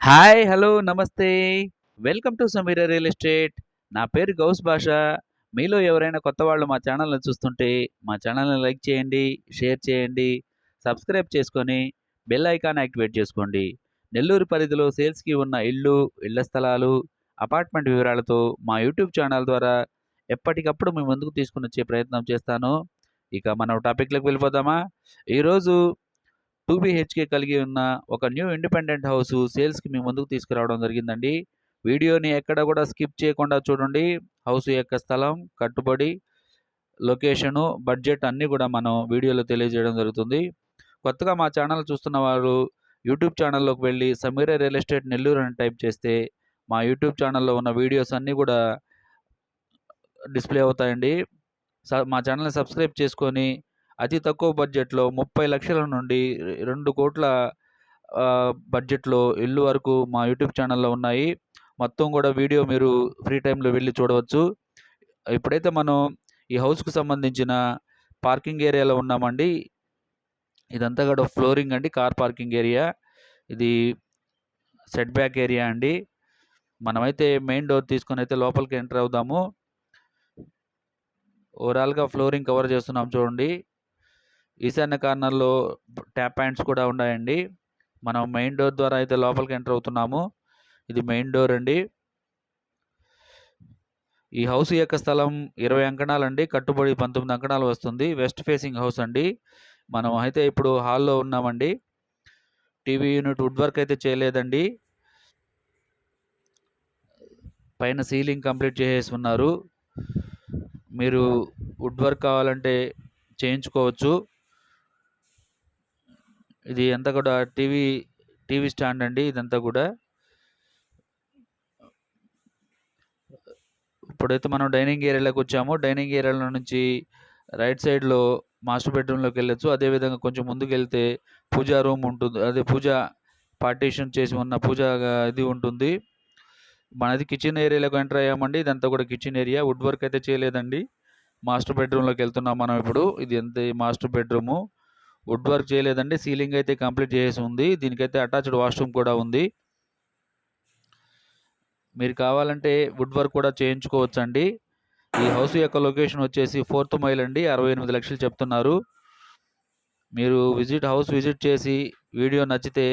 Hi! Hello! నమస్తే! Welcome to Sameera real estate. నా పేరు గౌస్ బాషా. మీలో ఎవరైనా కొత్తవాళ్ళు మా ఛానల్‌ని చూస్తుంటే, మా ఛానల్‌ని లైక్ చేయండి, షేర్ చేయండి, సబ్స్క్రైబ్ చేసుకొని, బెల్ ఐకాన్ యాక్టివేట్ చేసుకోండి. నెల్లూరు పరిధిలో సేల్స్‌కి ఉన్న ఇళ్ళు, ఇళ్ల స్థలాలు, అపార్ట్మెంట్ వివరాలతో మా యూట్యూబ్ ఛానల్ ద్వారా ఎప్పటికప్పుడు మీ ముందుకు తీసుకొనొచ్చే ప్రయత్నం చేస్తాను. ఇక మనం టాపిక్‌లోకి వెళ్ళిపోదామా? ఈరోజు 2 బీహెచ్‌కే కలిగి ఉన్న ఒక న్యూ ఇండిపెండెంట్ హౌసు సేల్స్‌కి మీ ముందుకు తీసుకురావడం జరిగిందండి. వీడియోని ఎక్కడ కూడా స్కిప్ చేయకుండా చూడండి. హౌస్ యొక్క స్థలం, కట్టుబడి, లొకేషను, బడ్జెట్ అన్నీ కూడా మనం వీడియోలో తెలియజేయడం జరుగుతుంది. కొత్తగా మా ఛానల్ చూస్తున్న వారు యూట్యూబ్ ఛానల్‌లోకి వెళ్లి సమీర రియల్ ఎస్టేట్ నెల్లూరు అని టైప్ చేస్తే మా యూట్యూబ్ ఛానల్‌లో ఉన్న వీడియోస్ అన్నీ కూడా డిస్‌ప్లే అవుతాయండి. మా ఛానల్‌ని సబ్స్క్రైబ్ చేసుకొని అతి తక్కువ బడ్జెట్‌లో 30,00,000 నుండి 2,00,00,000 బడ్జెట్‌లో ఇల్లు వరకు మా యూట్యూబ్ ఛానల్‌లో ఉన్నాయి. మొత్తం గూడా వీడియో మీరు ఫ్రీ టైమ్‌లో వెళ్లి చూడవచ్చు. ఇప్పుడైతే మనం ఈ హౌస్‌కి సంబంధించిన పార్కింగ్ ఏరియాలో ఉన్నామండి. ఇదంతా గూడా ఫ్లోరింగ్ అండి. Car parking area. ఇది సెట్ బ్యాక్ ఏరియా అండి. మనమైతే మెయిన్ డోర్ తీసుకొనైతే లోపలికి ఎంటర్ అవుదాము. ఓవరాల్‌గా ఫ్లోరింగ్ కవర్ చేస్తున్నాం చూడండి. ఈశాన్య కార్నర్‌లో ట్యాప్ పాయింట్స్ కూడా ఉన్నాయండి. మనం మెయిన్ డోర్ ద్వారా అయితే లోపలికి ఎంటర్ అవుతున్నాము. ఇది మెయిన్ డోర్ అండి. ఈ హౌస్ యొక్క స్థలం 20 అంకణాలండి. కట్టుబడి 19 అంకణాలు వస్తుంది. వెస్ట్ ఫేసింగ్ హౌస్ అండి. మనం అయితే ఇప్పుడు హాల్‌లో ఉన్నామండి. టీవీ యూనిట్ వుడ్ వర్క్ అయితే చేయలేదండి. పైన సీలింగ్ కంప్లీట్ చేసేసి ఉన్నారు. మీరు వుడ్ వర్క్ కావాలంటే చేయించుకోవచ్చు. ఇది అంతా కూడా టీవీ స్టాండ్ అండి ఇదంతా కూడా. ఇప్పుడైతే మనం డైనింగ్ ఏరియాలోకి వచ్చాము. డైనింగ్ ఏరియాలో నుంచి రైట్ సైడ్‌లో మాస్టర్ బెడ్‌రూమ్‌లోకి వెళ్ళొచ్చు. అదేవిధంగా కొంచెం ముందుకెళ్తే పూజా రూమ్ ఉంటుంది. అదే పార్టిషన్ చేసి ఉన్న ఇది ఉంటుంది. మనది కిచెన్ ఏరియాలోకి ఎంటర్ అయ్యామండి. ఇదంతా కూడా కిచెన్ ఏరియా. వుడ్ వర్క్ అయితే చేయలేదండి. మాస్టర్ బెడ్‌రూమ్‌లోకి వెళ్తున్నాం మనం ఇప్పుడు. ఇది అంతే మాస్టర్ బెడ్‌రూము. వుడ్ వర్క్ చేయలేదండి. సీలింగ్ అయితే కంప్లీట్ చేసేసి ఉంది. దీనికైతే అటాచ్డ్ వాష్‌రూమ్ కూడా ఉంది. మీరు కావాలంటే వుడ్ వర్క్ కూడా చేయించుకోవచ్చండి. ఈ హౌస్ యొక్క లొకేషన్ వచ్చేసి 4థ్ మైల్ అండి. 68,00,000 చెప్తున్నారు. మీరు హౌస్ విజిట్ చేసి వీడియో నచ్చితే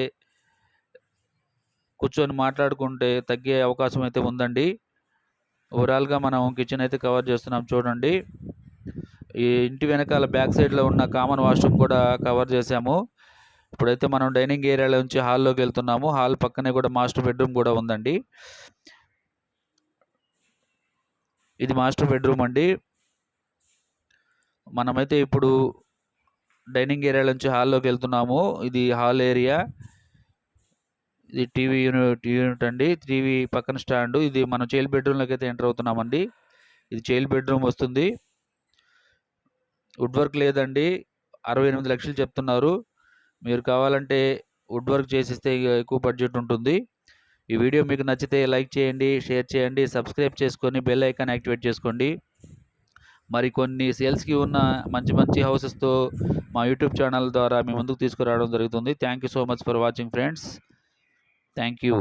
కూర్చొని మాట్లాడుకుంటే తగ్గే అవకాశం అయితే ఉందండి. ఓవరాల్‌గా మనం కిచెన్ అయితే కవర్ చేస్తున్నాం చూడండి. ఈ ఇంటి వెనకాల బ్యాక్ సైడ్‌లో ఉన్న కామన్ వాష్‌రూమ్ కూడా కవర్ చేశాము. ఇప్పుడైతే మనం డైనింగ్ ఏరియాలో నుంచి హాల్‌లోకి వెళ్తున్నాము. హాల్ పక్కనే కూడా మాస్టర్ బెడ్‌రూమ్ కూడా ఉందండి. ఇది మాస్టర్ బెడ్‌రూమ్ అండి. మనమైతే ఇప్పుడు డైనింగ్ ఏరియా నుంచి హాల్‌లోకి వెళ్తున్నాము. ఇది హాల్ ఏరియా. ఇది టీవీ యూనిట్ అండి. టీవీ పక్కన స్టాండు. ఇది మనం చైల్డ్ బెడ్‌రూమ్‌లోకి అయితే ఎంటర్ అవుతున్నామండి. ఇది చైల్డ్ బెడ్‌రూమ్ వస్తుంది. వుడ్ వర్క్ లేదండి. 68,00,000 చెప్తున్నారు. మీరు కావాలంటే వుడ్ వర్క్ చేసిస్తే ఎక్కువ బడ్జెట్ ఉంటుంది. ఈ వీడియో మీకు నచ్చితే లైక్ చేయండి, షేర్ చేయండి, సబ్స్క్రైబ్ చేసుకొని బెల్ ఐకాన్ యాక్టివేట్ చేసుకోండి. మరికొన్ని సేల్స్‌కి ఉన్న మంచి మంచి హౌసెస్‌తో మా యూట్యూబ్ ఛానల్ ద్వారా మీ ముందుకు తీసుకురావడం జరుగుతుంది. Thank you so much for watching friends. Thank you.